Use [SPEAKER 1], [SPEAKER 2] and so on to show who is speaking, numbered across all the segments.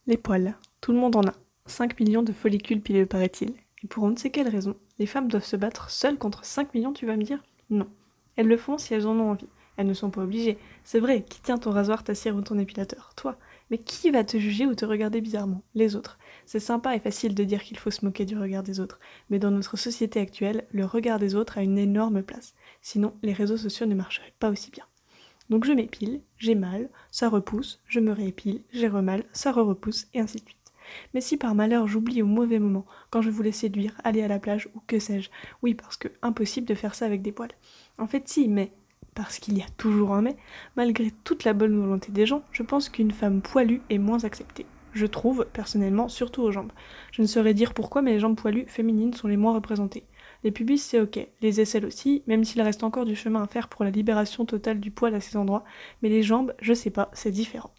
[SPEAKER 1] Les poils. Tout le monde en a. 5 millions de follicules pileux, paraît-il. Et pour on ne sait quelle raison, les femmes doivent se battre seules contre 5 millions, tu vas me dire? Non. Elles le font si elles en ont envie. Elles ne sont pas obligées. C'est vrai, qui tient ton rasoir, ta cire ou ton épilateur? Toi. Mais qui va te juger ou te regarder bizarrement? Les autres. C'est sympa et facile de dire qu'il faut se moquer du regard des autres. Mais dans notre société actuelle, le regard des autres a une énorme place. Sinon, les réseaux sociaux ne marcheraient pas aussi bien. Donc je m'épile, j'ai mal, ça repousse, je me réépile, j'ai remal, ça repousse, et ainsi de suite. Mais si par malheur j'oublie au mauvais moment, quand je voulais séduire, aller à la plage ou que sais-je, oui parce que impossible de faire ça avec des poils. En fait si, mais, parce qu'il y a toujours un mais, malgré toute la bonne volonté des gens, je pense qu'une femme poilue est moins acceptée. Je trouve, personnellement, surtout aux jambes. Je ne saurais dire pourquoi, mais les jambes poilues féminines sont les moins représentées. Les pubis, c'est ok, les aisselles aussi, même s'il reste encore du chemin à faire pour la libération totale du poil à ces endroits, mais les jambes, je sais pas, c'est différent.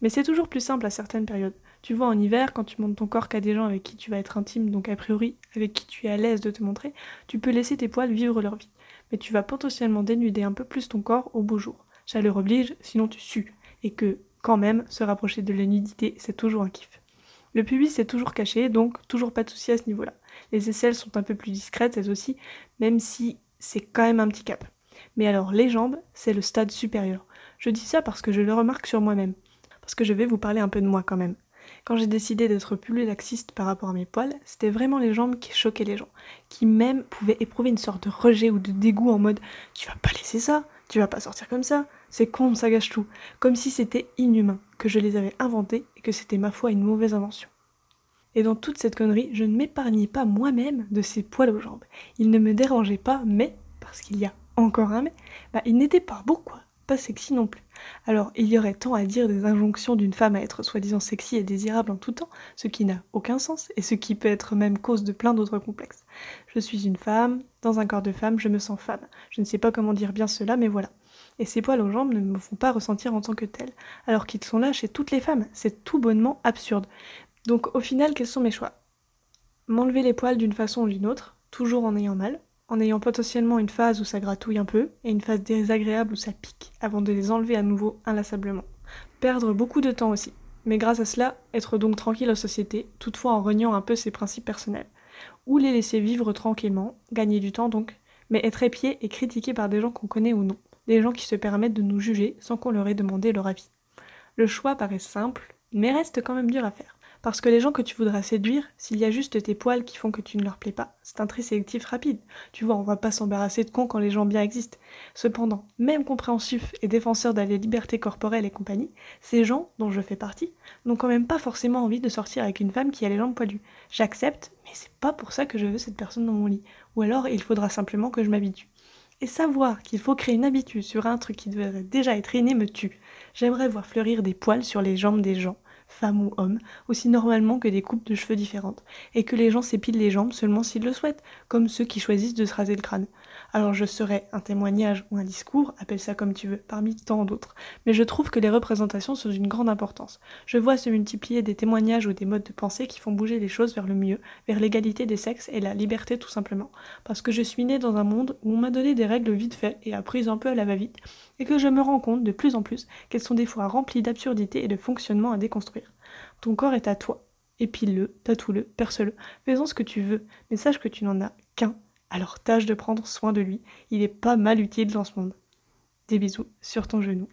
[SPEAKER 1] Mais c'est toujours plus simple à certaines périodes. Tu vois, en hiver, quand tu montres ton corps qu'à des gens avec qui tu vas être intime, donc a priori avec qui tu es à l'aise de te montrer, tu peux laisser tes poils vivre leur vie. Mais tu vas potentiellement dénuder un peu plus ton corps au beau jour. Chaleur oblige, sinon tu sues. Et que, quand même, se rapprocher de la nudité, c'est toujours un kiff. Le pubis est toujours caché, donc toujours pas de soucis à ce niveau-là. Les aisselles sont un peu plus discrètes, elles aussi, même si c'est quand même un petit cap. Mais alors, les jambes, c'est le stade supérieur. Je dis ça parce que je le remarque sur moi-même. Parce que je vais vous parler un peu de moi quand même. Quand j'ai décidé d'être plus laxiste par rapport à mes poils, c'était vraiment les jambes qui choquaient les gens, qui même pouvaient éprouver une sorte de rejet ou de dégoût en mode tu vas pas laisser ça, tu vas pas sortir comme ça, c'est con, ça gâche tout, comme si c'était inhumain, que je les avais inventés et que c'était ma foi une mauvaise invention. Et dans toute cette connerie, je ne m'épargnais pas moi-même de ces poils aux jambes. Ils ne me dérangeaient pas, mais, parce qu'il y a encore un mais, bah, ils n'étaient pas beaux quoi, pas sexy non plus. Alors, il y aurait tant à dire des injonctions d'une femme à être soi-disant sexy et désirable en tout temps, ce qui n'a aucun sens, et ce qui peut être même cause de plein d'autres complexes. Je suis une femme, dans un corps de femme, je me sens femme. Je ne sais pas comment dire bien cela, mais voilà. Et ces poils aux jambes ne me font pas ressentir en tant que tels, alors qu'ils sont là chez toutes les femmes. C'est tout bonnement absurde. Donc au final, quels sont mes choix? M'enlever les poils d'une façon ou d'une autre, toujours en ayant mal, en ayant potentiellement une phase où ça gratouille un peu, et une phase désagréable où ça pique, avant de les enlever à nouveau inlassablement. Perdre beaucoup de temps aussi, mais grâce à cela, être donc tranquille en société, toutefois en reniant un peu ses principes personnels. Ou les laisser vivre tranquillement, gagner du temps donc, mais être épié et critiqué par des gens qu'on connaît ou non, des gens qui se permettent de nous juger sans qu'on leur ait demandé leur avis. Le choix paraît simple, mais reste quand même dur à faire. Parce que les gens que tu voudras séduire, s'il y a juste tes poils qui font que tu ne leur plais pas, c'est un tri sélectif rapide. Tu vois, on va pas s'embarrasser de cons quand les gens bien existent. Cependant, même compréhensifs et défenseurs de la liberté corporelle et compagnie, ces gens, dont je fais partie, n'ont quand même pas forcément envie de sortir avec une femme qui a les jambes poilues. J'accepte, mais c'est pas pour ça que je veux cette personne dans mon lit. Ou alors, il faudra simplement que je m'habitue. Et savoir qu'il faut créer une habitude sur un truc qui devrait déjà être inné me tue. J'aimerais voir fleurir des poils sur les jambes des gens, femmes ou hommes, aussi normalement que des coupes de cheveux différentes, et que les gens s'épilent les jambes seulement s'ils le souhaitent, comme ceux qui choisissent de se raser le crâne. Alors je serais un témoignage ou un discours, appelle ça comme tu veux, parmi tant d'autres, mais je trouve que les représentations sont d'une grande importance. Je vois se multiplier des témoignages ou des modes de pensée qui font bouger les choses vers le mieux, vers l'égalité des sexes et la liberté tout simplement, parce que je suis née dans un monde où on m'a donné des règles vite fait et apprises un peu à la va-vite, et que je me rends compte de plus en plus qu'elles sont des fois remplies d'absurdités et de fonctionnements à déconstruire. Ton corps est à toi. Épile-le, tatoue-le, perce-le, fais-en ce que tu veux, mais sache que tu n'en as qu'un, alors tâche de prendre soin de lui, il est pas mal utile dans ce monde. Des bisous sur ton genou.